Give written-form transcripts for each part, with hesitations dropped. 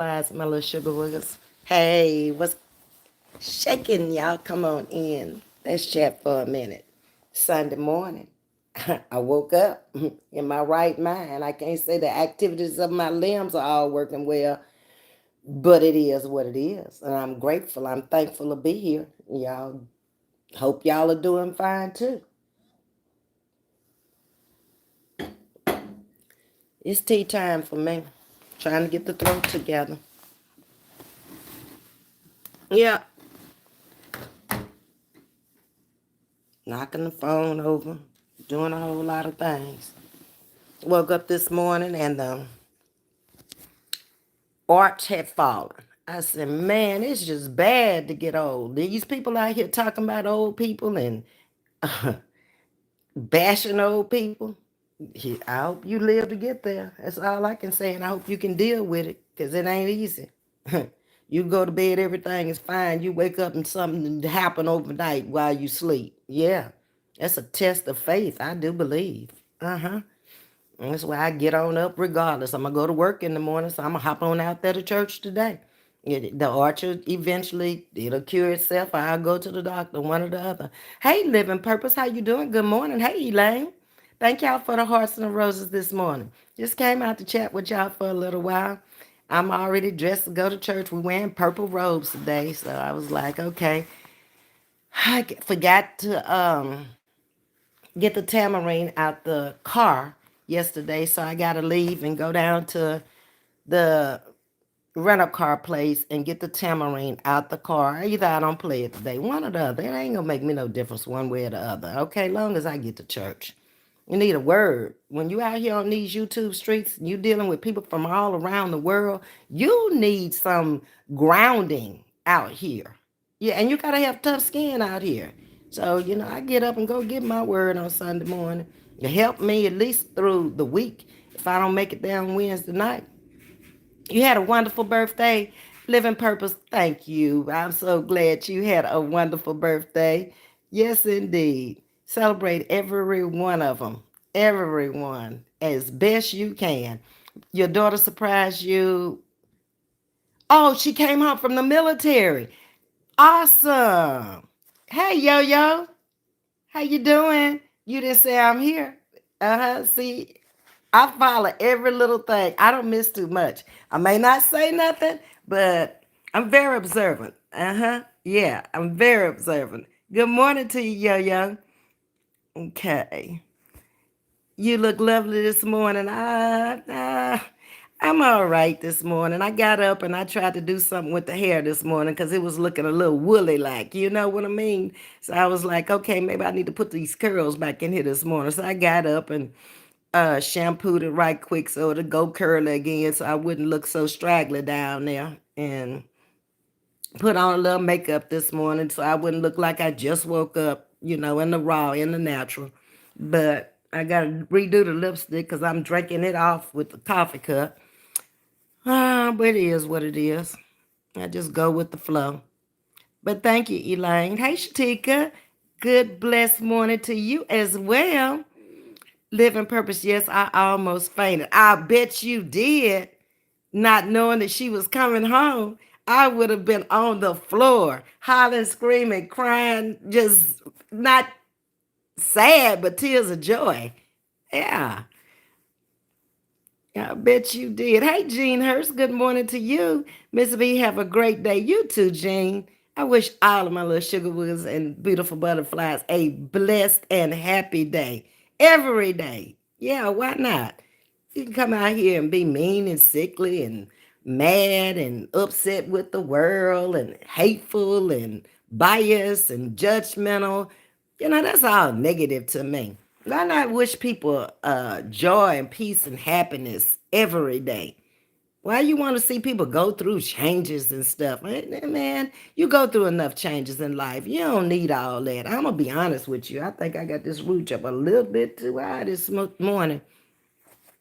Butterflies, my little sugar woogers. Hey, what's shaking? Y'all come on in. Let's chat for a minute. Sunday morning. I woke up in my right mind. I can't say the activities of my limbs are all working well, but it is what it is. And I'm grateful. I'm thankful to be here. Y'all hope y'all are doing fine too. It's tea time for me. Trying to get the throat together. Yeah, knocking the phone over, doing a whole lot of things. Woke up this morning and the arch had fallen. I said, man, it's just bad to get old. These people out here talking about old people and bashing old people. I hope you live to get there. That's all I can say. And I hope you can deal with it because it ain't easy. You go to bed, everything is fine. You wake up and something happen overnight while you sleep. Yeah, that's a test of faith. I do believe. Uh-huh. That's why I get on up regardless. I'm going to go to work in the morning, so I'm going to hop on out there to church today. The archer eventually, it'll cure itself, or I'll go to the doctor, one or the other. Hey, Living Purpose, how you doing? Good morning. Hey, Elaine. Thank y'all for the hearts and the roses this morning. Just came out to chat with y'all for a little while. I'm already dressed to go to church. We're wearing purple robes today, so I was like, okay. I forgot to get the tamarine out the car yesterday, so I got to leave and go down to the rental car place and get the tamarine out the car. Either I don't play it today, one or the other. It ain't gonna make me no difference one way or the other. Okay, long as I get to church. You need a word. When you out here on these YouTube streets, you dealing with people from all around the world, you need some grounding out here. Yeah, and you gotta have tough skin out here. So, I get up and go get my word on Sunday morning. To help me at least through the week if I don't make it down Wednesday night. You had a wonderful birthday. Living Purpose, thank you. I'm so glad you had a wonderful birthday. Yes, indeed. Celebrate every one of them. Everyone as best you can. Your daughter surprised you. Oh, she came home from the military. Awesome. Hey, Yo-Yo. How you doing? You didn't say I'm here. Uh-huh. See, I follow every little thing. I don't miss too much. I may not say nothing, but I'm very observant. Uh-huh. Yeah, I'm very observant. Good morning to you, Yo-Yo. Okay. You look lovely this morning. I'm all right this morning. I got up and I tried to do something with the hair this morning because it was looking a little woolly like, you know what I mean? So I was like, okay, maybe I need to put these curls back in here this morning. So I got up and shampooed it right quick so it'll go curly again so I wouldn't look so straggly down there. And put on a little makeup this morning so I wouldn't look like I just woke up, in the raw, in the natural. But I got to redo the lipstick because I'm drinking it off with the coffee cup. But it is what it is. I just go with the flow. But thank you, Elaine. Hey, Shatika. Good blessed morning to you as well. Living Purpose, yes, I almost fainted. I bet you did, not knowing that she was coming home. I would have been on the floor, hollering, screaming, crying, just not sad, but tears of joy. Yeah, I bet you did. Hey, Jean Hurst, good morning to you. Ms.V, have a great day. You too, Jean. I wish all of my little sugar woods and beautiful butterflies a blessed and happy day. Every day. Yeah, why not? You can come out here and be mean and sickly and mad and upset with the world and hateful and biased and judgmental. That's all negative to me. Why not wish people joy and peace and happiness every day? Why you want to see people go through changes and stuff? Man, you go through enough changes in life. You don't need all that. I'm going to be honest with you. I think I got this root up a little bit too high this morning,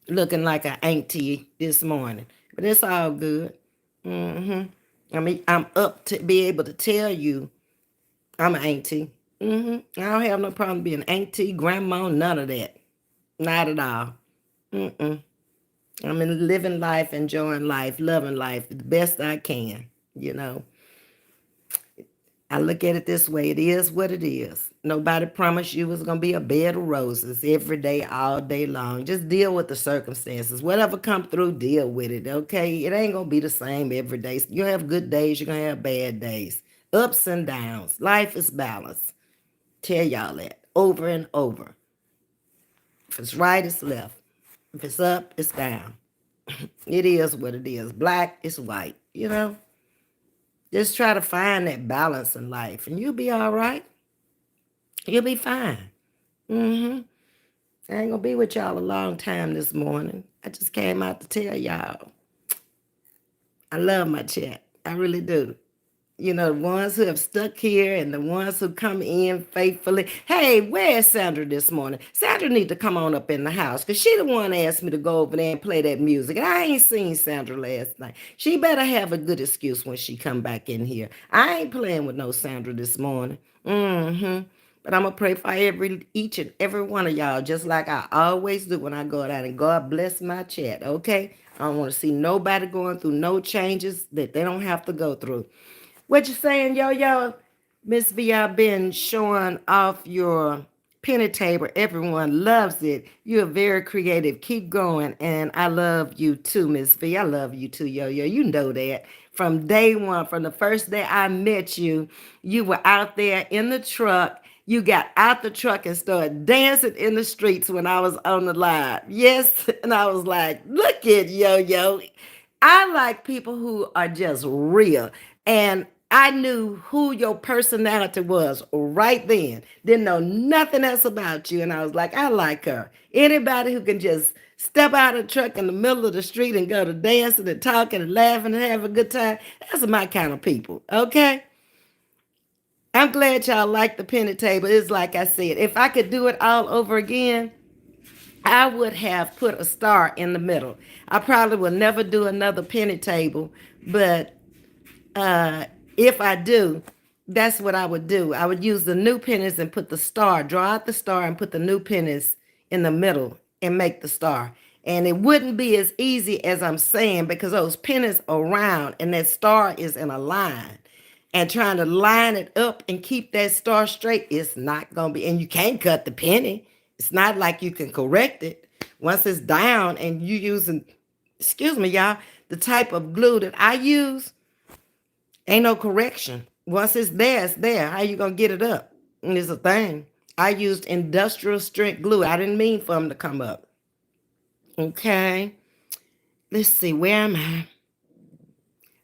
looking like an auntie this morning. But it's all good. I mean, I'm up to be able to tell you I'm an auntie. I don't have no problem being auntie, grandma, none of that. Not at all. I'm in living life, enjoying life, loving life the best I can. You know, I look at it this way. It is what it is. Nobody promised you it was going to be a bed of roses every day, all day long. Just deal with the circumstances. Whatever come through, deal with it, okay? It ain't going to be the same every day. You have good days, you're going to have bad days. Ups and downs. Life is balanced. Tell y'all that over and over. If it's right, it's left. If it's up, it's down. It is what it is. Black is white, you know? Just try to find that balance in life and you'll be all right. You'll be fine. Mm-hmm. I ain't gonna be with y'all a long time this morning. I just came out to tell y'all I love my chat. I really do. You know, the ones who have stuck here and the ones who come in faithfully. Hey, where's Sandra this morning? Sandra need to come on up in the house because she the one asked me to go over there and play that music. And I ain't seen Sandra last night. She better have a good excuse when she come back in here. I ain't playing with no Sandra this morning. Mm-hmm. But I'm going to pray for each and every one of y'all, just like I always do when I go out. And God bless my chat, okay? I don't want to see nobody going through no changes that they don't have to go through. What you saying, yo? Ms.V, I've been showing off your penny table. Everyone loves it. You're very creative. Keep going. And I love you too, Ms.V. I love you too, yo. You know that. From day one, from the first day I met you, you were out there in the truck. You got out the truck and started dancing in the streets when I was on the live. Yes. And I was like, look at yo. I like people who are just real. And I knew who your personality was right then. Didn't know nothing else about you. And I was like, I like her. Anybody who can just step out of the truck in the middle of the street and go to dancing and talking and laughing and have a good time, that's my kind of people. Okay? I'm glad y'all like the penny table. It's like I said, if I could do it all over again, I would have put a star in the middle. I probably will never do another penny table, but uh, if I do, that's what I would do. I would use the new pennies and put the star, draw out the star and put the new pennies in the middle and make the star. And it wouldn't be as easy as I'm saying because those pennies are round and that star is in a line. And trying to line it up and keep that star straight, it's not going to be. And you can't cut the penny. It's not like you can correct it. Once it's down and you using, excuse me, y'all, the type of glue that I use, ain't no correction. Once it's there, it's there. How you gonna get it up? And it's a thing. I used industrial strength glue. I didn't mean for them to come up. Okay. Let's see, where am I?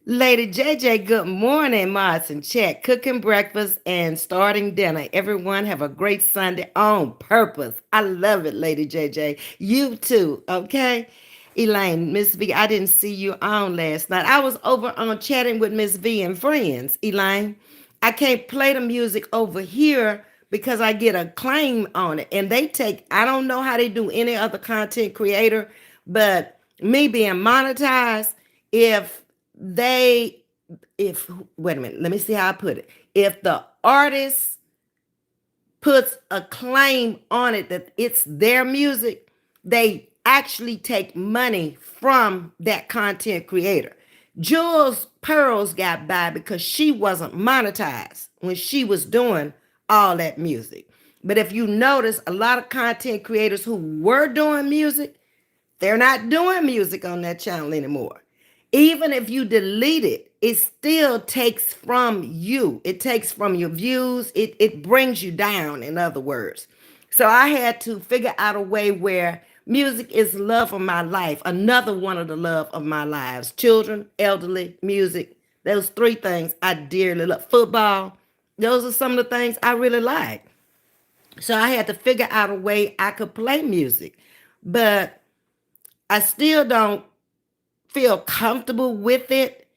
Lady JJ, good morning, Mods and Chat. Cooking breakfast and starting dinner. Everyone have a great Sunday on purpose. I love it, Lady JJ. You too, okay? Elaine, Ms.V, I didn't see you on last night. I was over on chatting with Ms.V and friends, Elaine. I can't play the music over here because I get a claim on it. And they take, I don't know how they do any other content creator, but me being monetized, if they if wait a minute, let me see how I put it. If the artist puts a claim on it that it's their music, they actually take money from that content creator. Jules Pearls got by because she wasn't monetized when she was doing all that music. But if you notice, a lot of content creators who were doing music, they're not doing music on that channel anymore. Even if you delete it, it still takes from you. It takes from your views. It brings you down, in other words. So I had to figure out a way where music is love of my life. Another one of the love of my lives. Children, elderly, music. Those three things I dearly love. Football. Those are some of the things I really like. So I had to figure out a way I could play music. But I still don't feel comfortable with it.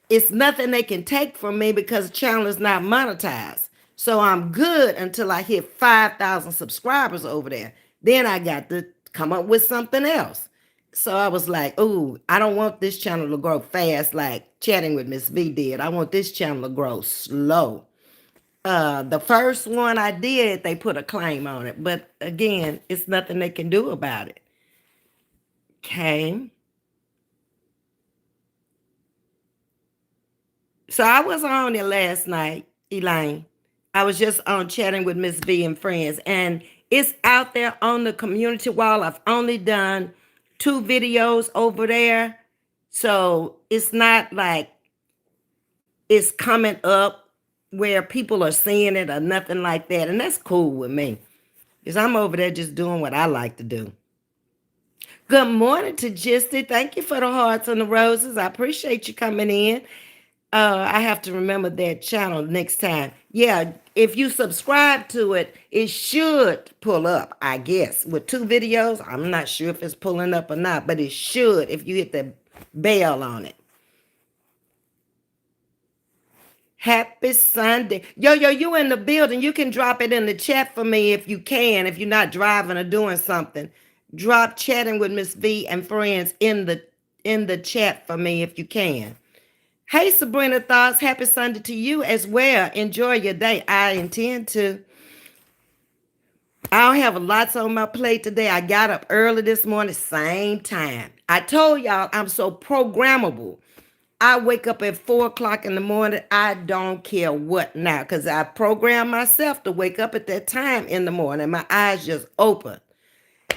It's nothing they can take from me because the channel is not monetized. So I'm good until I hit 5,000 subscribers over there. Then I got to come up with something else. So I was like, ooh, I don't want this channel to grow fast like Chatting with Ms.V did. I want this channel to grow slow. The first one I did, they put a claim on it. But again, it's nothing they can do about it. Okay. So I was on there last night, Elaine. I was just on chatting with Ms.V and friends, and it's out there on the community wall. I've only done 2 videos over there. So it's not like it's coming up where people are seeing it or nothing like that. And that's cool with me because I'm over there just doing what I like to do. Good morning to Gisty. Thank you for the hearts and the roses. I appreciate you coming in. I have to remember that channel next time. Yeah, if you subscribe to it, it should pull up, I guess. With 2 videos, I'm not sure if it's pulling up or not, but it should if you hit the bell on it. Happy Sunday. Yo, you in the building. You can drop it in the chat for me if you can, if you're not driving or doing something. Drop chatting with Ms.V and friends in the chat for me if you can. Hey, Sabrina Thoughts. Happy Sunday to you as well. Enjoy your day. I intend to. I don't have lots on my plate today. I got up early this morning, same time. I told y'all I'm so programmable. I wake up at 4 o'clock in the morning. I don't care what now because I program myself to wake up at that time in the morning. My eyes just open.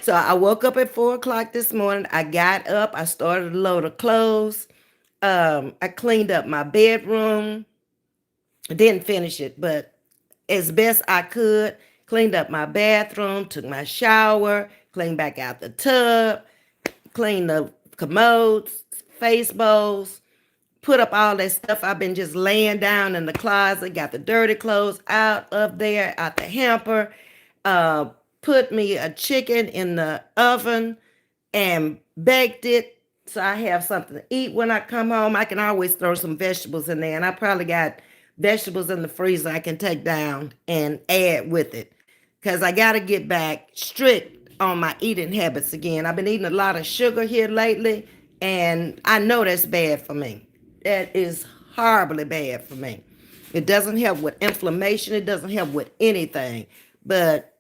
So I woke up at 4 o'clock this morning. I got up. I started a load of clothes. I cleaned up my bedroom. Didn't finish it, but as best I could, cleaned up my bathroom, took my shower, cleaned back out the tub, cleaned the commodes, face bowls, put up all that stuff. I've been just laying down in the closet, got the dirty clothes out of there, out the hamper, put me a chicken in the oven and baked it so I have something to eat when I come home. I can always throw some vegetables in there, and I probably got vegetables in the freezer I can take down and add with it because I got to get back strict on my eating habits again. I've been eating a lot of sugar here lately, and I know that's bad for me. That is horribly bad for me. It doesn't help with inflammation. It doesn't help with anything. But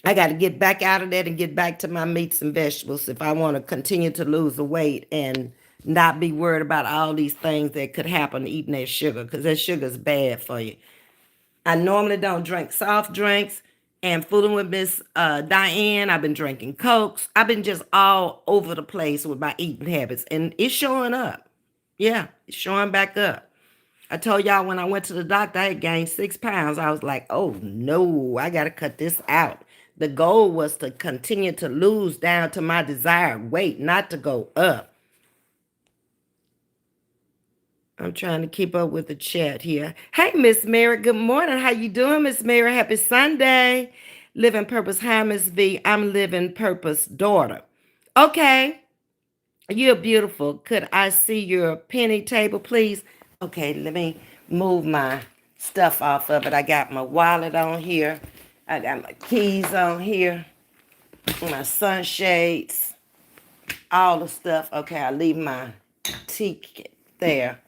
I got to get back out of that and get back to my meats and vegetables if I want to continue to lose the weight and not be worried about all these things that could happen eating that sugar because that sugar is bad for you. I normally don't drink soft drinks and fooling with Miss Diane. I've been drinking Cokes. I've been just all over the place with my eating habits and it's showing up. Yeah, it's showing back up. I told y'all when I went to the doctor, I had gained 6 pounds. I was like, oh no, I got to cut this out. The goal was to continue to lose down to my desired weight, not to go up. I'm trying to keep up with the chat here. Hey, Miss Mary, good morning. How you doing, Miss Mary? Happy Sunday. Living Purpose. Hi, Miss V. I'm Living Purpose daughter. Okay, you're beautiful. Could I see your penny table, please? Okay, let me move my stuff off of it. I got my wallet on here. I got my keys on here. My sunshades. All the stuff. Okay, I leave my tea there.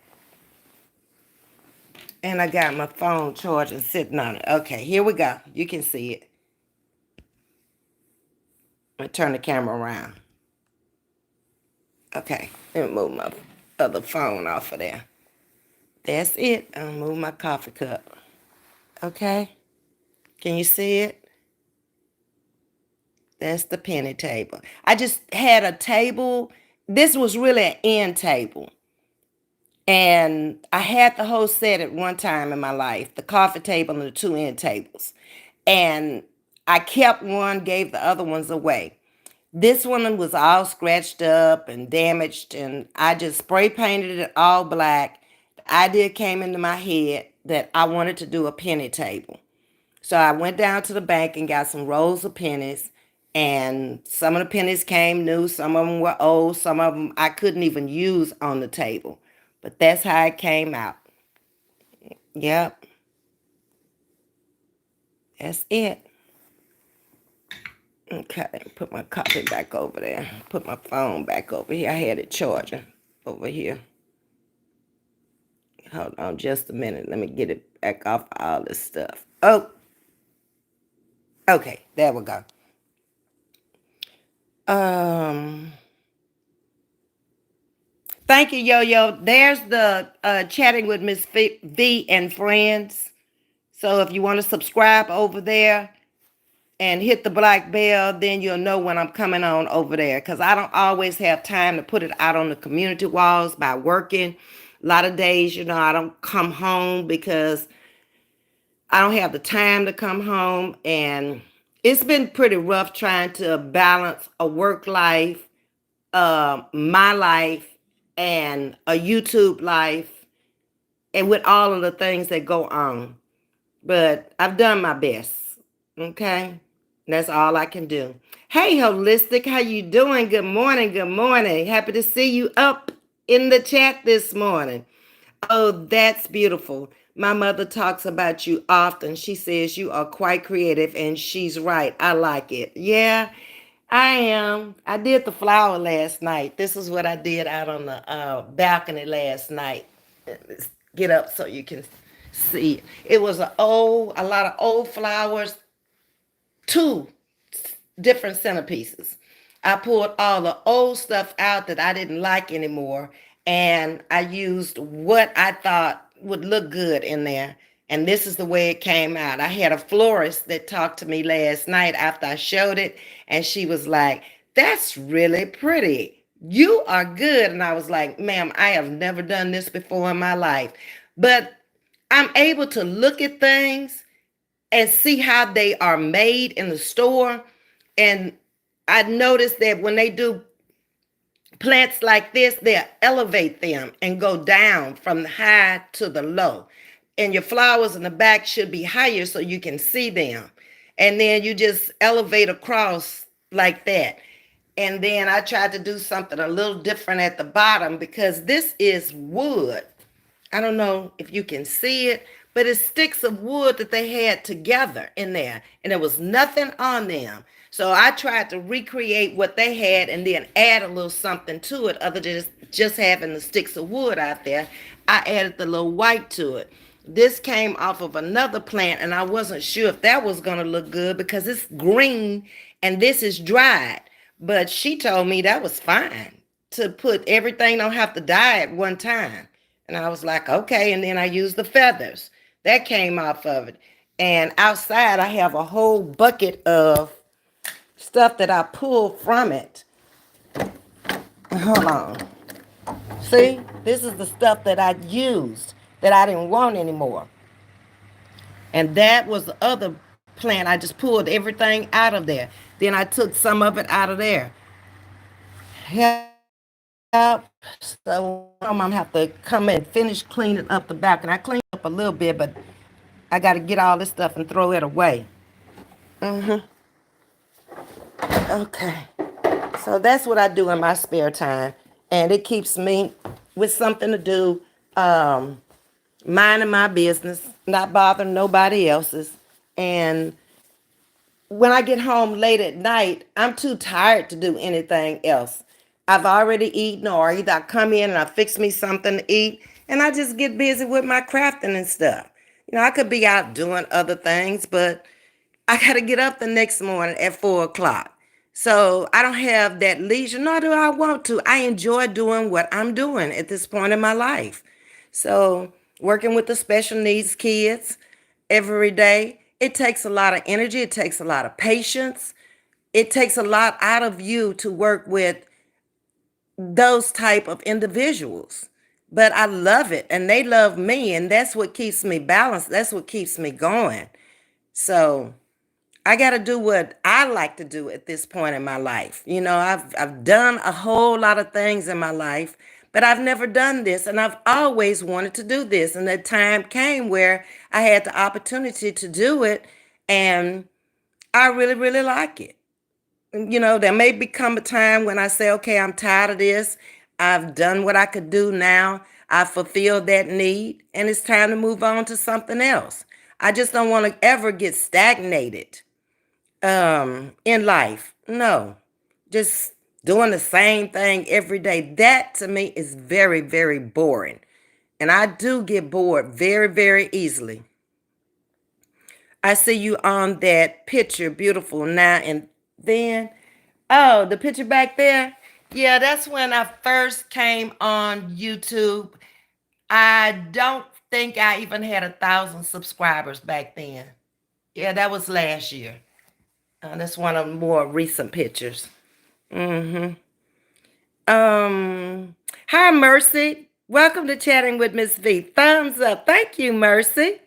And I got my phone charging sitting on it. Okay, here we go. You can see it. I'm going to turn the camera around. Okay, let me move my other phone off of there. That's it. I'll move my coffee cup. Okay, can you see it? That's the penny table. I just had a table. This was really an end table. And I had the whole set at one time in my life, the coffee table and the 2 end tables. And I kept one, gave the other ones away. This one was all scratched up and damaged, and I just spray painted it all black. The idea came into my head that I wanted to do a penny table. So I went down to the bank and got some rolls of pennies, and some of the pennies came new, some of them were old, some of them I couldn't even use on the table. But that's how it came out. Yep. That's it. Okay, put my coffee back over there. Put my phone back over here. I had it charging over here. Hold on just a minute. Let me get it back off all this stuff. Oh, okay, there we go. Thank you, Yo Yo. There's the chatting with Ms. V and friends. So if you want to subscribe over there and hit the black bell, then you'll know when I'm coming on over there. Because I don't always have time to put it out on the community walls by working. A lot of days, I don't come home because I don't have the time to come home. And it's been pretty rough trying to balance a work life, my life, and a YouTube life, and with all of the things that go on. But I've done my best. Okay? That's all I can do. Hey, Holistic, how you doing? Good morning. Good morning. Happy to see you up in the chat this morning. Oh, that's beautiful. My mother talks about you often. She says you are quite creative, and she's right. I like it. Yeah, I am. I did the flower last night. This is what I did out on the balcony last night. Let's get up so you can see. It was a lot of old flowers, two different centerpieces. I pulled all the old stuff out that I didn't like anymore, and I used what I thought would look good in there. And this is the way it came out. I had a florist that talked to me last night after I showed it, and she was like, "That's really pretty. You are good." And I was like, "Ma'am, I have never done this before in my life." But I'm able to look at things and see how they are made in the store. And I noticed that when they do plants like this, they'll elevate them and go down from the high to the low. And your flowers in the back should be higher so you can see them. And then you just elevate across like that. And then I tried to do something a little different at the bottom because this is wood. I don't know if you can see it, but it's sticks of wood that they had together in there, and there was nothing on them. So I tried to recreate what they had and then add a little something to it other than just having the sticks of wood out there. I added the little white to it. This came off of another plant, and I wasn't sure if that was going to look good because it's green and this is dried. But she told me that was fine to put everything, don't have to die at one time. And I was like, okay. And then I used the feathers that came off of it. And outside, I have a whole bucket of stuff that I pulled from it. Hold on. See, this is the stuff that I used that I didn't want anymore. And that was the other plant. I just pulled everything out of there. Then I took some of it out of there. Yep. So I'm gonna have to come and finish cleaning up the back. And I cleaned up a little bit, but I got to get all this stuff and throw it away. Mm-hmm. Okay. So that's what I do in my spare time. And it keeps me with something to do, um, minding my business, not bothering nobody else's. And when I get home late at night, I'm too tired to do anything else. I've already eaten, or either I come in and I fix me something to eat, and I just get busy with my crafting and stuff. I could be out doing other things, but I got to get up the next morning at 4 o'clock. So I don't have that leisure, nor do I want to. I enjoy doing what I'm doing at this point in my life. So working with the special needs kids every day, it takes a lot of energy. It takes a lot of patience. It takes a lot out of you to work with those type of individuals. But I love it and they love me, and that's what keeps me balanced. That's what keeps me going. So I got to do what I like to do at this point in my life. I've done a whole lot of things in my life, but I've never done this, and I've always wanted to do this. And the time came where I had the opportunity to do it, and I really, really like it. There may become a time when I say, okay, I'm tired of this. I've done what I could do now. I fulfilled that need, and it's time to move on to something else. I just don't want to ever get stagnated in life. No, just doing the same thing every day. That to me is very, very boring. And I do get bored very, very easily. I see you on that picture, beautiful now and then. Oh, the picture back there. Yeah, that's when I first came on YouTube. I don't think I even had 1,000 subscribers back then. Yeah, that was last year. That's one of the more recent pictures. Mm-hmm. Hi Mercy. Welcome to Chatting with Ms.V. Thumbs up. Thank you, Mercy.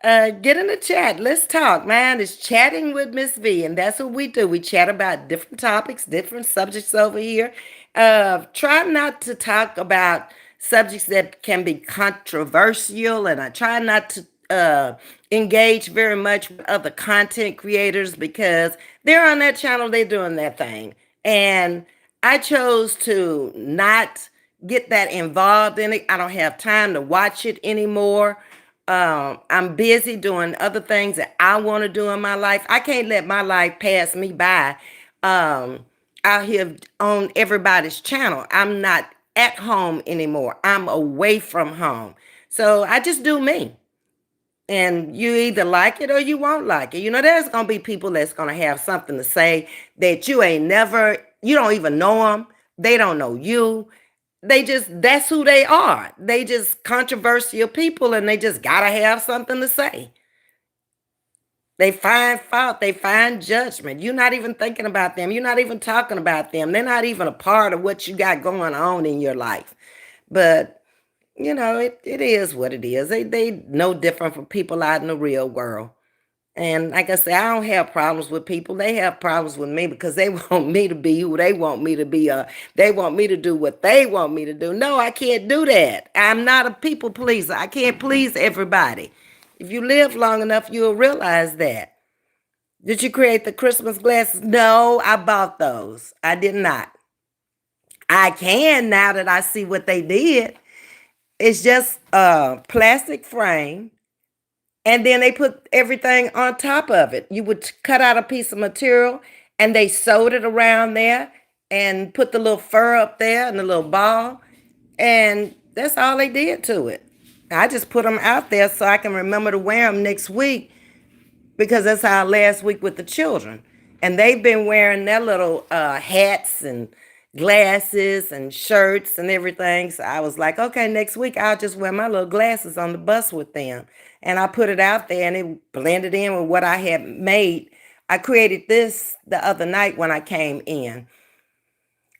Get in the chat. Let's talk, man. It's Chatting with Ms.V, and that's what we do. We chat about different topics, different subjects over here. Try not to talk about subjects that can be controversial, and I try not to engage very much with other content creators because they're on that channel, they're doing their thing. And I chose to not get that involved in it. I don't have time to watch it anymore. I'm busy doing other things that I want to do in my life. I can't let my life pass me by um, out here on everybody's channel. I'm not at home anymore. I'm away from home. So I just do me. And you either like it or you won't like it. You know, there's going to be people that's going to have something to say that you don't even know them. They don't know you. That's who they are. They just controversial people and they just got to have something to say. They find fault, they find judgment. You're not even thinking about them. You're not even talking about them. They're not even a part of what you got going on in your life. But it is what it is. They no different from people out in the real world. And like I said, I don't have problems with people. They have problems with me because they want me to be who they want me to be. They want me to do what they want me to do. No, I can't do that. I'm not a people pleaser. I can't please everybody. If you live long enough, you'll realize that. Did you create the Christmas glasses? No, I bought those. I did not. I can now that I see what they did. It's just a plastic frame, and then they put everything on top of it. You would cut out a piece of material and they sewed it around there and put the little fur up there and the little ball. And that's all they did to it. I just put them out there so I can remember to wear them next week because that's our last week with the children. And they've been wearing their little hats and glasses and shirts and everything. So I was like, okay, next week I'll just wear my little glasses on the bus with them. And I put it out there and it blended in with what I had made. I created this the other night when I came in.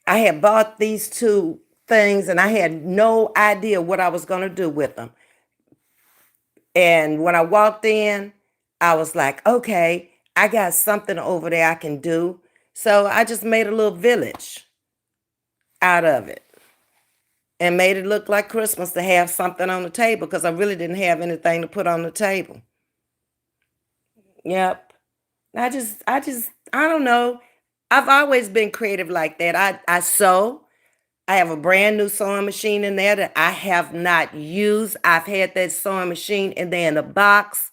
I had bought these two things and I had no idea what I was going to do with them. And when I walked in, I was like, okay, I got something over there I can do. So I just made a little village out of it and made it look like Christmas to have something on the table because I really didn't have anything to put on the table. Yep. I don't know. I've always been creative like that. I sew. I have a brand new sewing machine in there that I have not used. I've had that sewing machine in there in a box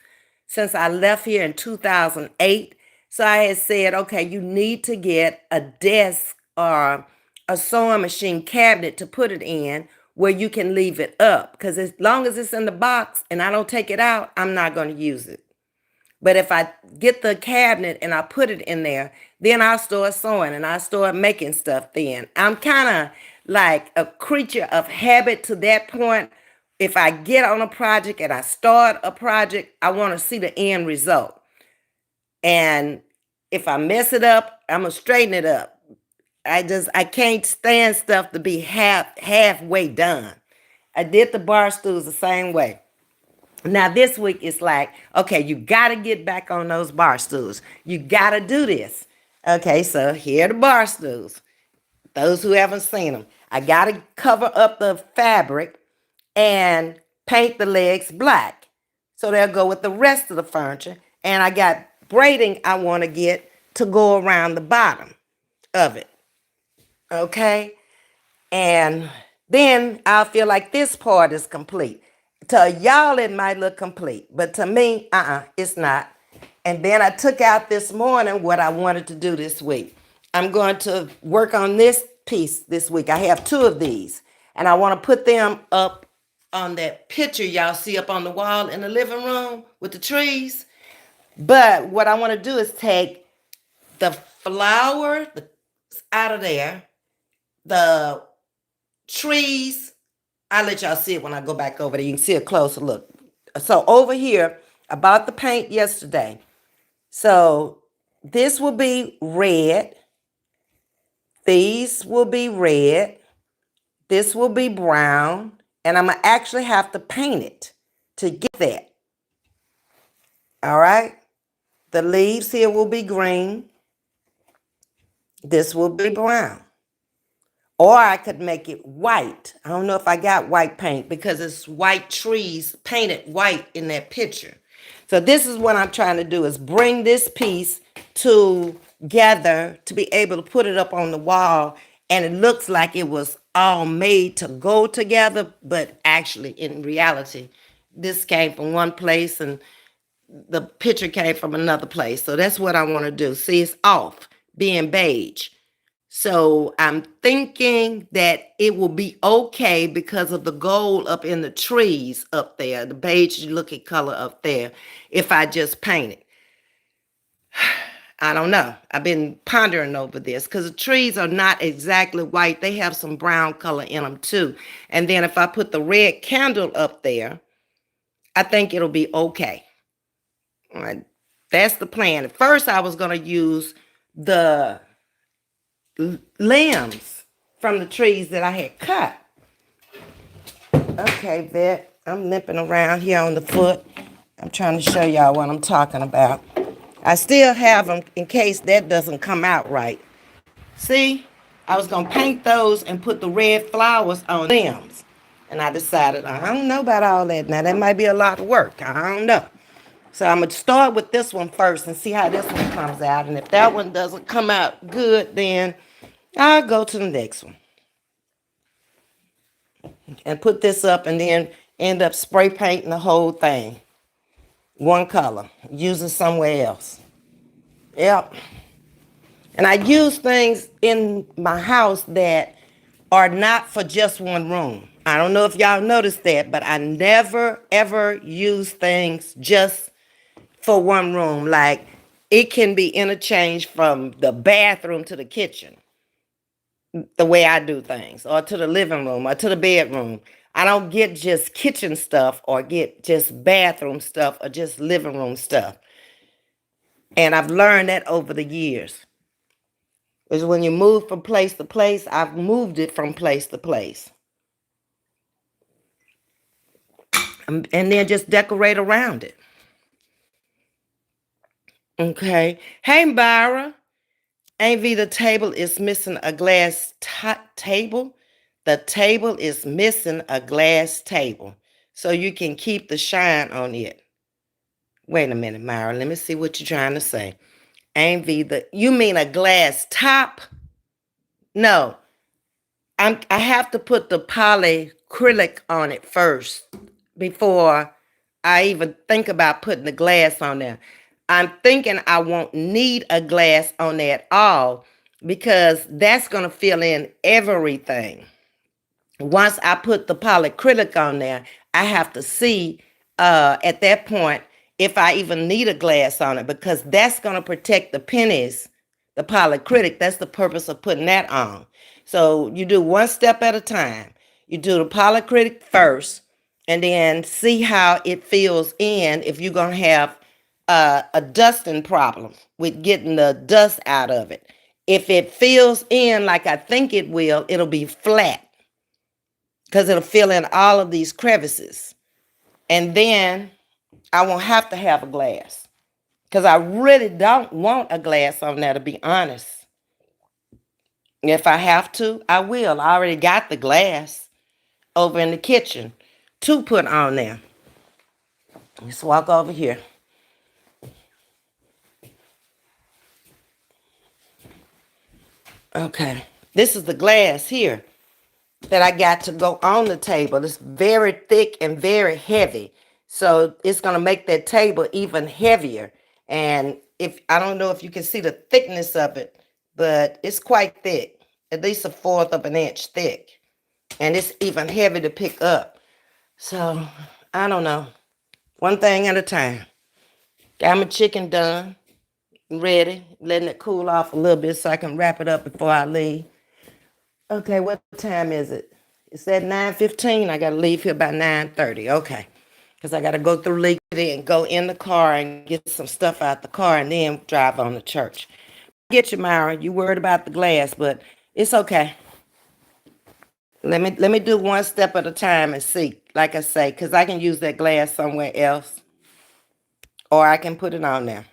since I left here in 2008. So I had said, okay, you need to get a desk or a sewing machine cabinet to put it in where you can leave it up. Because as long as it's in the box and I don't take it out, I'm not going to use it. But if I get the cabinet and I put it in there, then I'll start sewing and I start making stuff then. I'm kind of like a creature of habit to that point. If I get on a project and I start a project, I want to see the end result. And if I mess it up, I'm gonna straighten it up. I can't stand stuff to be halfway done. I did the bar stools the same way. Now this week it's like, okay, you gotta get back on those bar stools. You gotta do this. Okay, so here are the bar stools. Those who haven't seen them. I gotta cover up the fabric and paint the legs black. So they'll go with the rest of the furniture. And I got braiding I want to get to go around the bottom of it. Okay? And then I'll feel like this part is complete. To y'all, it might look complete, but to me, it's not. And then I took out this morning what I wanted to do this week. I'm going to work on this piece this week. I have two of these, and I want to put them up on that picture y'all see up on the wall in the living room with the trees. But what I want to do is take the flower out of there the trees, I'll let y'all see it when I go back over there. You can see a closer look. So over here, I bought the paint yesterday. So this will be red. These will be red. This will be brown. And I'm going to actually have to paint it to get that. All right. The leaves here will be green. This will be brown. Or I could make it white. I don't know if I got white paint because it's white trees painted white in that picture. So this is what I'm trying to do, is bring this piece together to be able to put it up on the wall. And it looks like it was all made to go together, but actually in reality, this came from one place and the picture came from another place. So that's what I want to do. See, it's off being beige. So I'm thinking that it will be okay because of the gold up in the trees up there, the beige looking color up there, if I just paint it. I don't know. I've been pondering over this because the trees are not exactly white. They have some brown color in them too. And then if I put the red candle up there, I think it'll be okay. All right. That's the plan. At first, I was going to use the limbs from the trees that I had cut. Okay, Vet, I'm limping around here on the foot. I'm trying to show y'all what I'm talking about. I still have them in case that doesn't come out right. See, I was going to paint those and put the red flowers on limbs. And I decided, I don't know about all that. Now, that might be a lot of work. I don't know. So I'm going to start with this one first and see how this one comes out. And if that one doesn't come out good, then I'll go to the next one. And put this up and then end up spray painting the whole thing. One color. Use it somewhere else. Yep. And I use things in my house that are not for just one room. I don't know if y'all noticed that, but I never, ever use things just for one room. Like, it can be interchanged from the bathroom to the kitchen, the way I do things, or to the living room, or to the bedroom. I don't get just kitchen stuff or get just bathroom stuff or just living room stuff. And I've learned that over the years. Is when you move from place to place, I've moved it from place to place. And then just decorate around it. Okay. Hey, Myra. Ms.V, the table is missing a glass table. The table is missing a glass table. So you can keep the shine on it. Wait a minute, Myra. Let me see what you're trying to say. Ms.V, you mean a glass top? No. I have to put the polyacrylic on it first before I even think about putting the glass on there. I'm thinking I won't need a glass on there at all because that's going to fill in everything. Once I put the polyacrylic on there, I have to see at that point if I even need a glass on it because that's going to protect the pennies, the polyacrylic. That's the purpose of putting that on. So you do one step at a time. You do the polyacrylic first and then see how it fills in if you're going to have a dusting problem with getting the dust out of it. If it fills in like I think it will, it'll be flat because it'll fill in all of these crevices. And then I won't have to have a glass because I really don't want a glass on there, to be honest. If I have to, I will. I already got the glass over in the kitchen to put on there. Let's walk over here. Okay, this is the glass here that I got to go on the table. It's very thick and very heavy. So it's going to make that table even heavier. And if I don't know if you can see the thickness of it, but it's quite thick, at least 1/4 of an inch thick. And it's even heavy to pick up. So I don't know. One thing at a time. Got my chicken done, ready, letting it cool off a little bit so I can wrap it up before I leave. Okay, what time is it? It's at 9:15. I gotta leave here by 9:30. Okay. Because I gotta go through League City and go in the car and get some stuff out the car and then drive on to church. Get you, Myra. You worried about the glass, but it's okay. Let me do one step at a time and see. Like I say, because I can use that glass somewhere else. Or I can put it on there.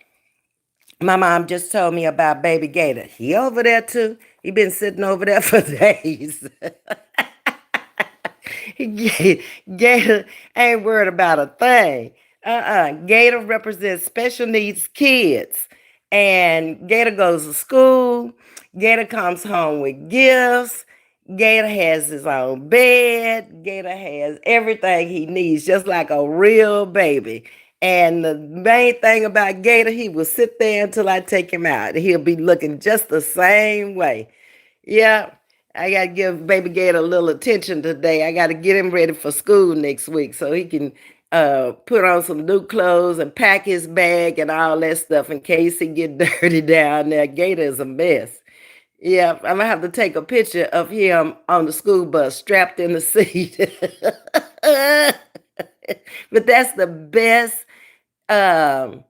My mom just told me about baby Gator. He over there too. He been sitting over there for days. Gator ain't worried about a thing. Gator represents special needs kids. And Gator goes to school. Gator comes home with gifts. Gator has his own bed. Gator has everything he needs, just like a real baby. And the main thing about Gator, he will sit there until I take him out. He'll be looking just the same way. Yeah, I got to give baby Gator a little attention today. I got to get him ready for school next week so he can put on some new clothes and pack his bag and all that stuff in case he get dirty down there. Gator is a mess. Yeah, I'm gonna have to take a picture of him on the school bus strapped in the seat. But that's the best um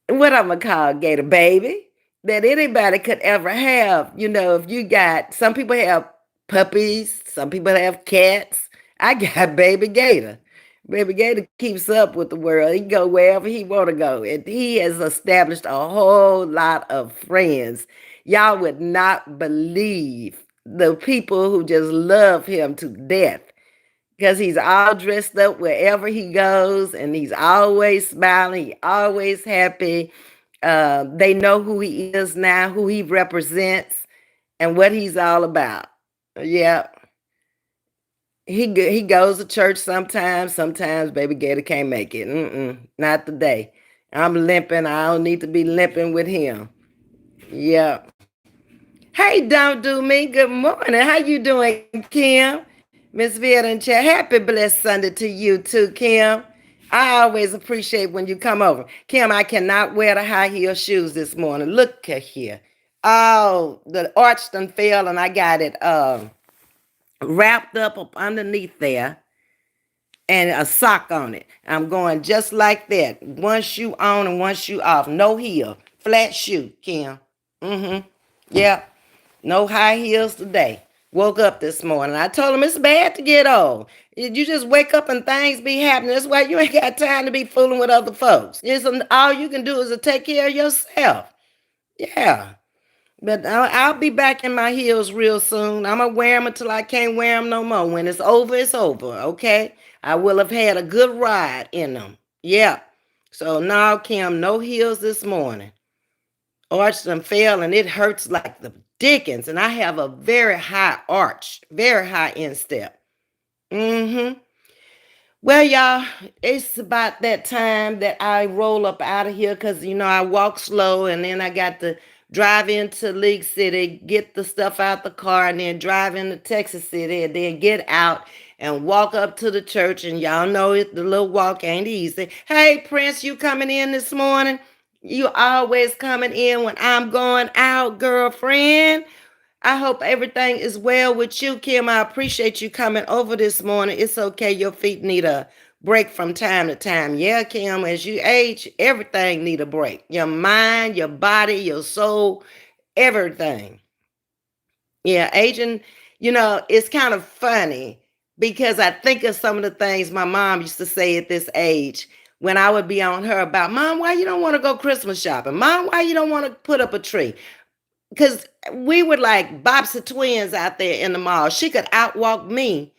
what I'm gonna call Gator baby that anybody could ever have. You know, if you got some people have puppies, some people have cats. I got baby Gator. Baby Gator keeps up with the world. He can go wherever he want to go, and he has established a whole lot of friends. Y'all would not believe the people who just love him to death because he's all dressed up wherever he goes and he's always smiling, he always happy. They know who he is now, who he represents, and what he's all about. Yeah, he goes to church sometimes. Sometimes baby Gator can't make it. Not today. I'm limping. I don't need to be limping with him. Yeah. Hey, don't do me. Good morning. How you doing, Kim? Ms.V and chat. Happy blessed Sunday to you too, Kim. I always appreciate when you come over. Kim, I cannot wear the high heel shoes this morning. Look at here. Oh, the arch done fell and I got it wrapped up underneath there and a sock on it. I'm going just like that. One shoe on and one shoe off. No heel. Flat shoe, Kim. Mm-hmm. Yep. No high heels today. Woke up this morning. I told him it's bad to get old. You just wake up and things be happening. That's why you ain't got time to be fooling with other folks. All you can do is to take care of yourself. Yeah. But I'll be back in my heels real soon. I'm going to wear them until I can't wear them no more. When it's over, it's over. Okay? I will have had a good ride in them. Yeah. So now, Kim, no heels this morning. Arch them fell and it hurts like the dickens. And I have a very high arch, very high instep. Mm-hmm. Well, y'all, it's about that time that I roll up out of here because, I walk slow and then I got to drive into League City, get the stuff out the car, and then drive into Texas City and then get out and walk up to the church. And y'all know it, the little walk ain't easy. Hey, Prince, you coming in this morning? You always coming in when I'm going out, girlfriend. I hope everything is well with you, Kim. I appreciate you coming over this morning. It's okay. Your feet need a break from time to time. Yeah, Kim, as you age, everything need a break. Your mind, your body, your soul, everything. Yeah, aging, it's kind of funny because I think of some of the things my mom used to say at this age when I would be on her about, Mom, why you don't want to go Christmas shopping? Mom, why you don't want to put up a tree? Because we were like Bob's twins out there in the mall. She could outwalk me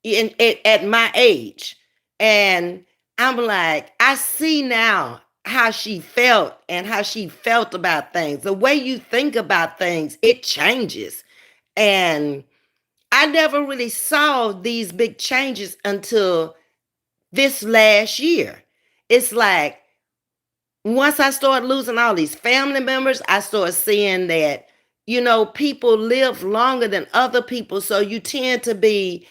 at my age. And I'm like, I see now how she felt and how she felt about things. The way you think about things, it changes. And I never really saw these big changes until this last year. It's like once I started losing all these family members, I started seeing that, people live longer than other people. So you tend to be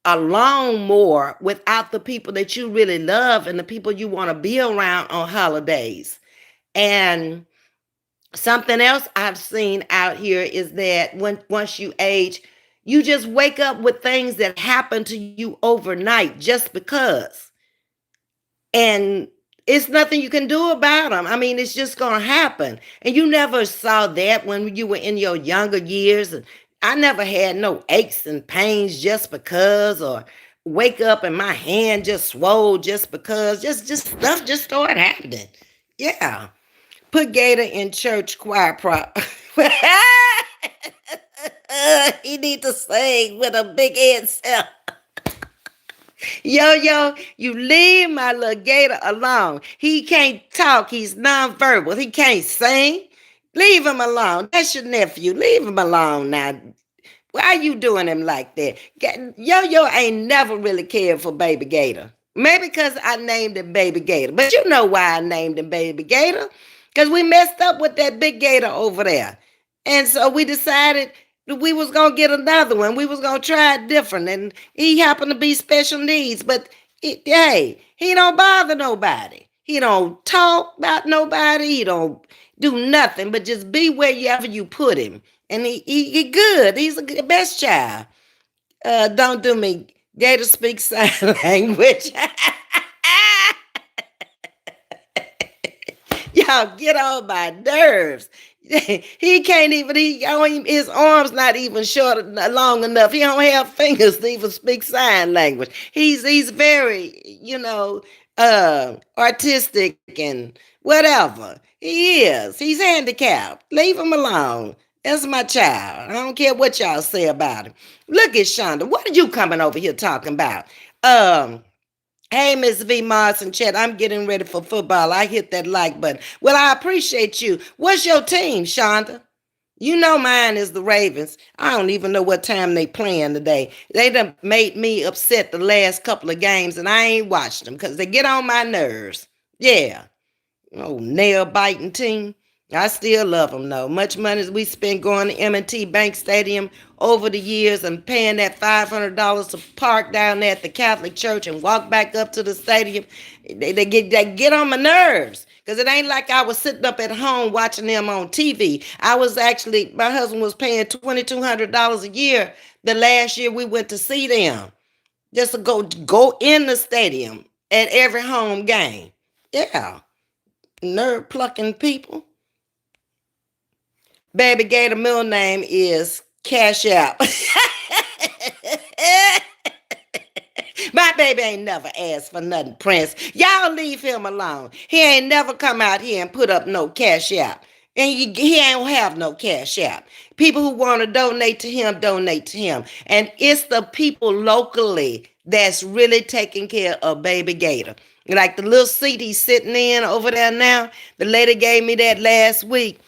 alone more without the people that you really love and the people you want to be around on holidays. And Something else I've seen out here is that once you age, you just wake up with things that happen to you overnight just because. And it's nothing you can do about them. I mean, it's just going to happen. And you never saw that when you were in your younger years. And I never had no aches and pains just because, or wake up and my hand just swole just because. Just stuff just started happening. Yeah. Put Gator in church choir prop. He need to sing with a big head self. Yo, you leave my little Gator alone. He can't talk. He's nonverbal. He can't sing. Leave him alone. That's your nephew. Leave him alone now. Why are you doing him like that? Yo ain't never really cared for Baby Gator. Maybe because I named him Baby Gator. But you know why I named him Baby Gator. Because we messed up with that big gator over there. And so we decided that we was going to get another one. We was going to try it different. And he happened to be special needs. But hey, he don't bother nobody. He don't talk about nobody. He don't do nothing but just be wherever you put him. And he good. He's the best child. Don't do me. Gator speaks sign language. Y'all get on my nerves. He can't even, his arms not even short long enough. He don't have fingers to even speak sign language. He's very, artistic and whatever. He is. He's handicapped. Leave him alone. That's my child. I don't care what y'all say about him. Look at Shonda. What are you coming over here talking about? Hey, Ms.V, Mars and Chet, I'm getting ready for football. I hit that like button. Well, I appreciate you. What's your team, Shonda? You know mine is the Ravens. I don't even know what time they playing today. They done made me upset the last couple of games, and I ain't watched them because they get on my nerves. Yeah. Oh, nail biting team. I still love them though. Much money as we spent going to M&T Bank Stadium over the years and paying that $500 to park down there at the Catholic Church and walk back up to the stadium. They get on my nerves because it ain't like I was sitting up at home watching them on TV. My husband was paying $2,200 a year the last year we went to see them just to go in the stadium at every home game. Yeah. Nerve plucking people. Baby Gator middle name is Cash App. My baby ain't never asked for nothing, Prince. Y'all leave him alone. He ain't never come out here and put up no Cash App. And he ain't have no Cash App. People who want to donate to him, donate to him. And it's the people locally that's really taking care of Baby Gator. Like the little seat he's sitting in over there now. The lady gave me that last week.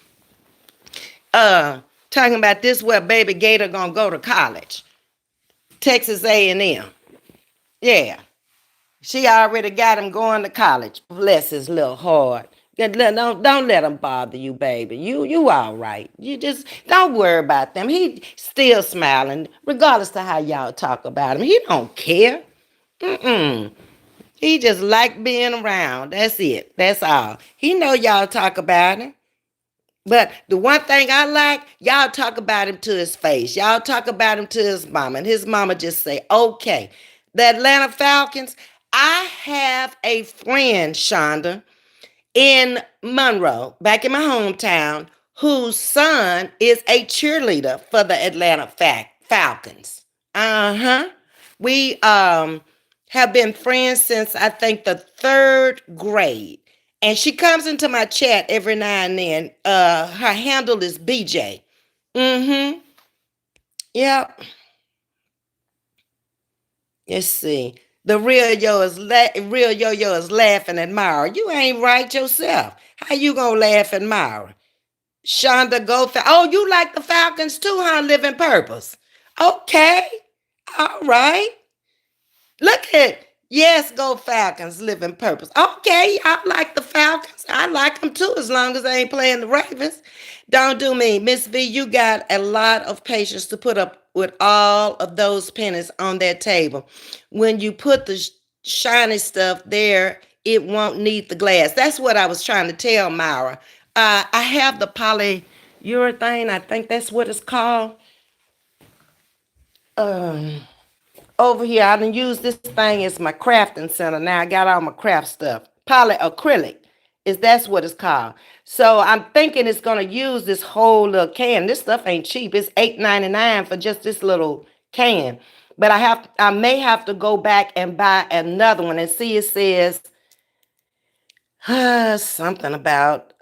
Talking about this where Baby Gator gonna go to college. Texas A&M. Yeah. She already got him going to college. Bless his little heart. Don't let him bother you, baby. You all right. You just don't worry about them. He still smiling, regardless to how y'all talk about him. He don't care. He just like being around. That's it. That's all. He know y'all talk about him. But the one thing I like, y'all talk about him to his face. Y'all talk about him to his mama. And his mama just say, okay. The Atlanta Falcons, I have a friend, Shonda, in Monroe, back in my hometown, whose son is a cheerleader for the Atlanta Falcons. Uh-huh. We have been friends since I think the third grade. And she comes into my chat every now and then. Her handle is BJ. Mm-hmm. Yep. Let's see. The real yo-yo is laughing at Myra. You ain't right yourself. How you gonna laugh at Myra? Shonda go. Oh, you like the Falcons too, huh? Living Purpose. Okay. All right. Look at, yes, go Falcons, living purpose. Okay, I like the Falcons. I like them too, as long as they ain't playing the Ravens. Don't do me. Ms.V, you got a lot of patience to put up with all of those pennies on that table. When you put the shiny stuff there, it won't need the glass. That's what I was trying to tell Myra. I have the polyurethane. I think that's what it's called. Um, Over here, I done use this thing as my crafting center. Now I got all my craft stuff. Polyacrylic is that's what it's called. So I'm thinking it's gonna use this whole little can. This stuff ain't cheap. It's $8.99 for just this little can. But I may have to go back and buy another one and see it says something about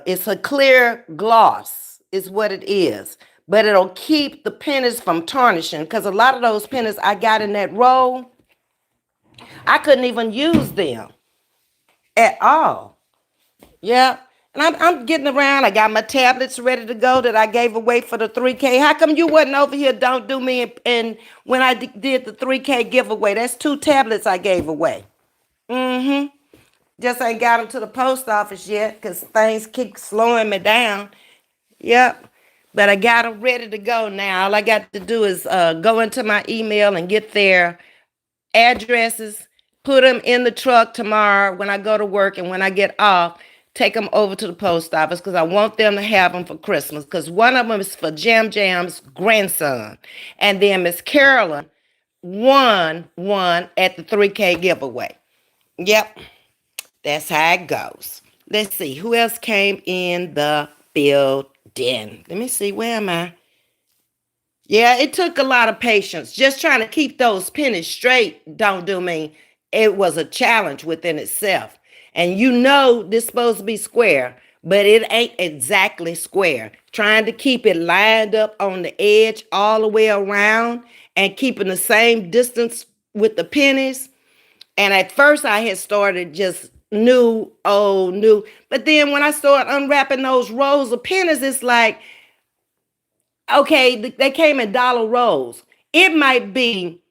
it's a clear gloss is what it is. But it'll keep the pennies from tarnishing because a lot of those pennies I got in that roll, I couldn't even use them at all. Yeah. And I'm getting around. I got my tablets ready to go that I gave away for the 3K. How come you wasn't over here? Don't do me. And when I did the 3K giveaway, that's 2 tablets I gave away. Mm-hmm. Just ain't got them to the post office yet because things keep slowing me down. Yep. But I got them ready to go now. All I got to do is go into my email and get their addresses, put them in the truck tomorrow when I go to work, and when I get off, take them over to the post office because I want them to have them for Christmas. Because one of them is for Jam Jam's grandson. And then Miss Carolyn won one at the 3K giveaway. Yep. That's how it goes. Let's see who else came in the building. Let me see. Where am I? Yeah, it took a lot of patience. Just trying to keep those pennies straight, don't do me. It was a challenge within itself. And you know this supposed to be square, but it ain't exactly square. Trying to keep it lined up on the edge all the way around and keeping the same distance with the pennies. And at first I had started just new, old, new. But then when I started unwrapping those rolls of pennies, it's like, okay, they came in dollar rolls. It might be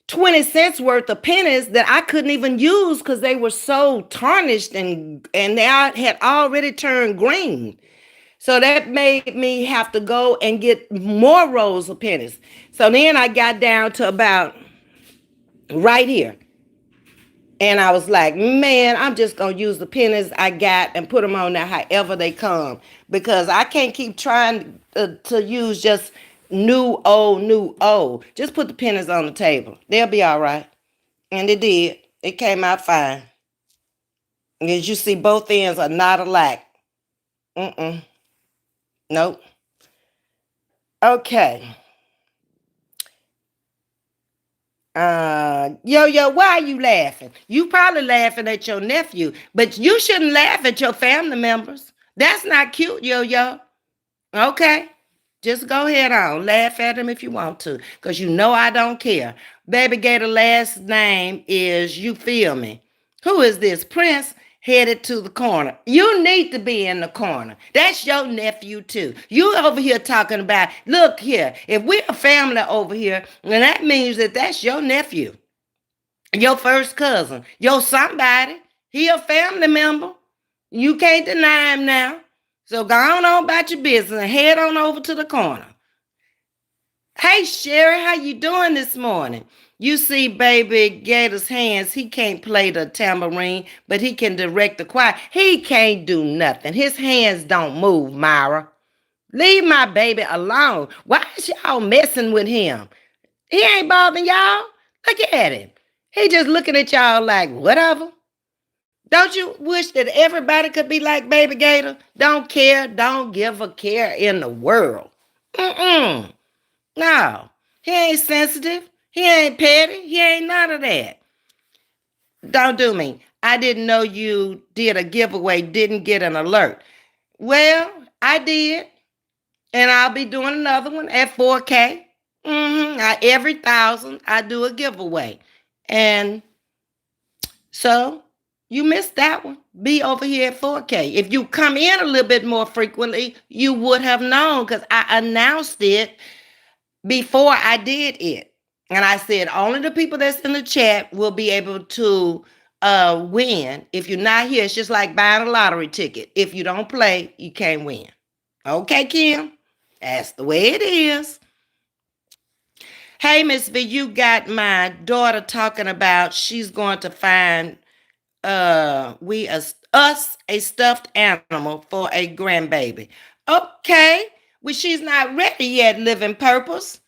20 cents worth of pennies that I couldn't even use because they were so tarnished and they had already turned green. So that made me have to go and get more rolls of pennies. So then I got down to about right here. And I was like, man, I'm just going to use the pennies I got and put them on there however they come. Because I can't keep trying to use just new, old, new, old. Just put the pennies on the table. They'll be all right. And it did. It came out fine. As you see, both ends are not alike. Mm-mm. Nope. Okay. Yo, why are you laughing? You probably laughing at your nephew, but you shouldn't laugh at your family members. That's not cute, yo. Okay? Just go ahead on. Laugh at him if you want to, because you know I don't care. Baby Gator last name is You Feel Me. Who is this? Prince headed to the corner. You need to be in the corner. That's your nephew too. You over here talking about, look here, if we're a family over here, then that means that that's your nephew, your first cousin, your somebody. He a family member. You can't deny him now. So go on about your business and head on over to the corner. Hey Sherry, how you doing this morning? You see baby Gator's hands. He can't play the tambourine, but he can direct the choir. He can't do nothing. His hands don't move, Myra. Leave my baby alone. Why is y'all messing with him? He ain't bothering y'all. Look at him. He just looking at y'all like, whatever. Don't you wish that everybody could be like baby Gator? Don't care, don't give a care in the world. Mm-mm. No, he ain't sensitive. He ain't petty. He ain't none of that. Don't do me. I didn't know you did a giveaway, didn't get an alert. Well, I did. And I'll be doing another one at 4K. Every 1,000, I do a giveaway. And so you missed that one. Be over here at 4K. If you come in a little bit more frequently, you would have known because I announced it before I did it. And I said only the people that's in the chat will be able to win. If you're not here, it's just like buying a lottery ticket. If you don't play, you can't win. Okay, Kim? That's the way it is. Hey, Ms.V, you got my daughter talking about she's going to find we us a stuffed animal for a grandbaby. Okay, well, she's not ready yet, living purpose.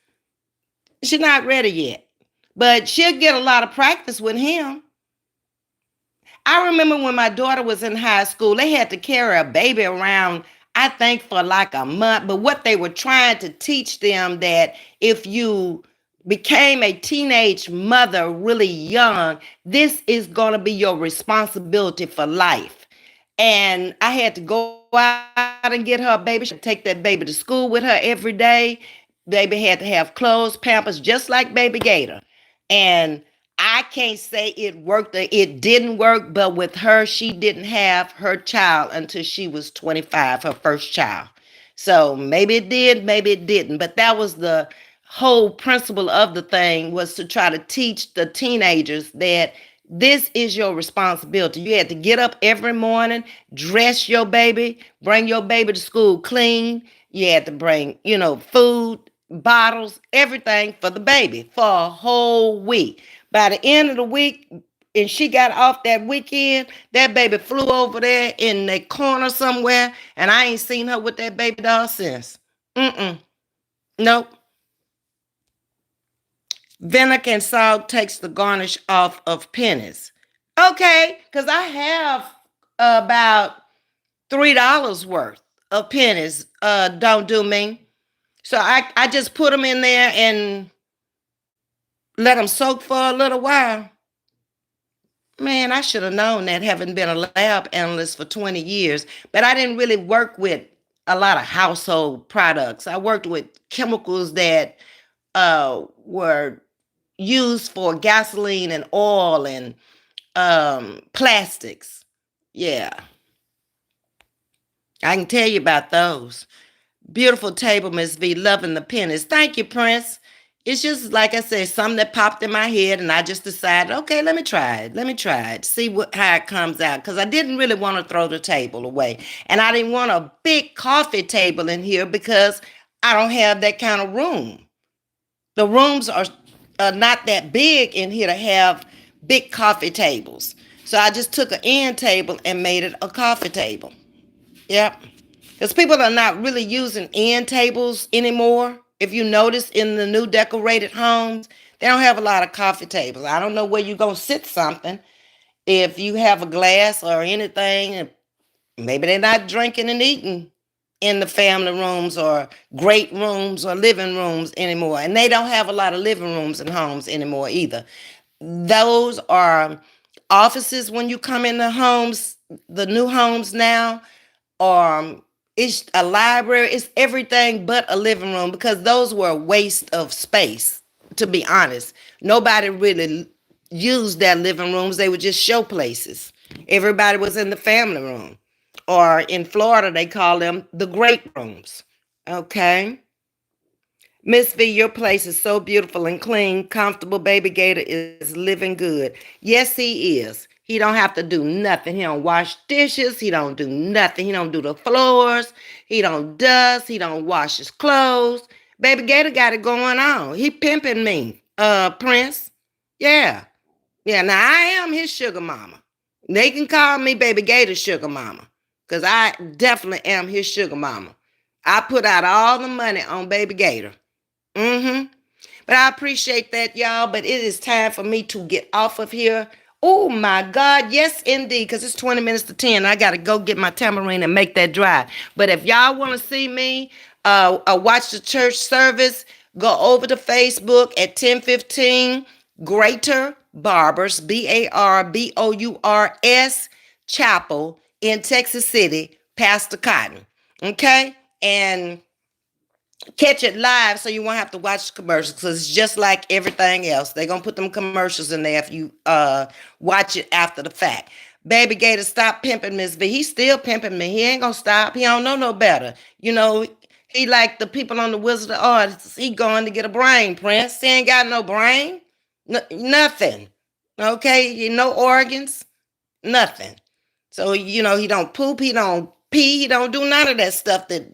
She's not ready yet. But she'll get a lot of practice with him. I remember when my daughter was in high school, they had to carry a baby around, I think, for like a month. But what they were trying to teach them that if you became a teenage mother really young, this is going to be your responsibility for life. And I had to go out and get her a baby. She had to take that baby to school with her every day. Baby had to have clothes, pampers, just like baby Gator. And I can't say it worked or it didn't work, but with her, she didn't have her child until she was 25, her first child. So maybe it did, maybe it didn't. But that was the whole principle of the thing, was to try to teach the teenagers that this is your responsibility. You had to get up every morning, dress your baby, bring your baby to school clean. You had to bring, food, bottles, everything for the baby for a whole week. By the end of the week, and she got off that weekend, that baby flew over there in the corner somewhere, and I ain't seen her with that baby doll since. Mm-mm. Nope. Vinegar and salt takes the garnish off of pennies. Okay, because I have about $3 worth of pennies. Don't do me. So I just put them in there and let them soak for a little while. Man, I should have known that, having been a lab analyst for 20 years. But I didn't really work with a lot of household products. I worked with chemicals that were used for gasoline and oil and plastics. Yeah, I can tell you about those. Beautiful table, Ms.V. Loving the pennies. Thank you, Prince. It's just like I said, something that popped in my head, and I just decided, okay, let me try it. Let me try it. See how it comes out. Because I didn't really want to throw the table away. And I didn't want a big coffee table in here because I don't have that kind of room. The rooms are not that big in here to have big coffee tables. So I just took an end table and made it a coffee table. Yep. Because people are not really using end tables anymore. If you notice in the new decorated homes, they don't have a lot of coffee tables. I don't know where you're going to sit something. If you have a glass or anything, maybe they're not drinking and eating in the family rooms or great rooms or living rooms anymore. And they don't have a lot of living rooms in homes anymore either. Those are offices when you come in the homes, the new homes now. It's a library. It's everything but a living room, because those were a waste of space, to be honest. Nobody really used their living rooms. They were just show places. Everybody was in the family room. Or in Florida, they call them the great rooms. Okay. Miss V, your place is so beautiful and clean, comfortable. Baby Gator is living good. Yes, he is. He don't have to do nothing. He don't wash dishes. He don't do nothing. He don't do the floors. He don't dust. He don't wash his clothes. Baby Gator got it going on. He pimping me, Prince. Yeah. Yeah, now I am his sugar mama. They can call me Baby Gator sugar mama, because I definitely am his sugar mama. I put out all the money on Baby Gator. Mm-hmm. But I appreciate that, y'all. But it is time for me to get off of here. Oh my God, yes indeed, because it's 20 minutes to 10. I gotta go get my tambourine and make that drive. But if y'all want to see me watch the church service, go over to Facebook at 10:15 Greater Barbers, Barbors Chapel in Texas City, Pastor Cotton. Okay? And catch it live so you won't have to watch the commercials, because it's just like everything else. They're gonna put them commercials in there if you watch it after the fact. Baby Gator, stop pimping Miss V. He's still pimping me. He ain't gonna stop. He don't know no better. He like the people on the Wizard of Oz. He going to get a brain, Prince. He ain't got no brain. Nothing. Okay, no organs, nothing. So, he don't poop, he don't pee, he don't do none of that stuff that,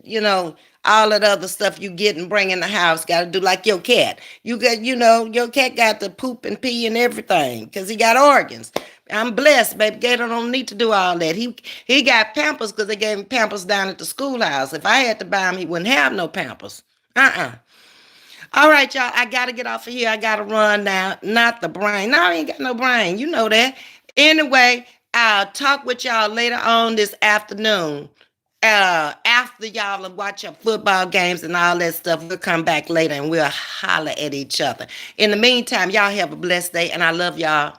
all that other stuff you get and bring in the house. Got to do like your cat. You got, your cat got to poop and pee and everything because he got organs. I'm blessed, baby. Gator don't need to do all that. He got Pampers because they gave him Pampers down at the schoolhouse. If I had to buy him, he wouldn't have no Pampers. All right, y'all. I gotta get off of here. I gotta run now. Not the brain. No, I ain't got no brain. You know that. Anyway, I'll talk with y'all later on this afternoon. After y'all have watch your football games and all that stuff, we'll come back later and we'll holler at each other. In the meantime, y'all have a blessed day and I love y'all.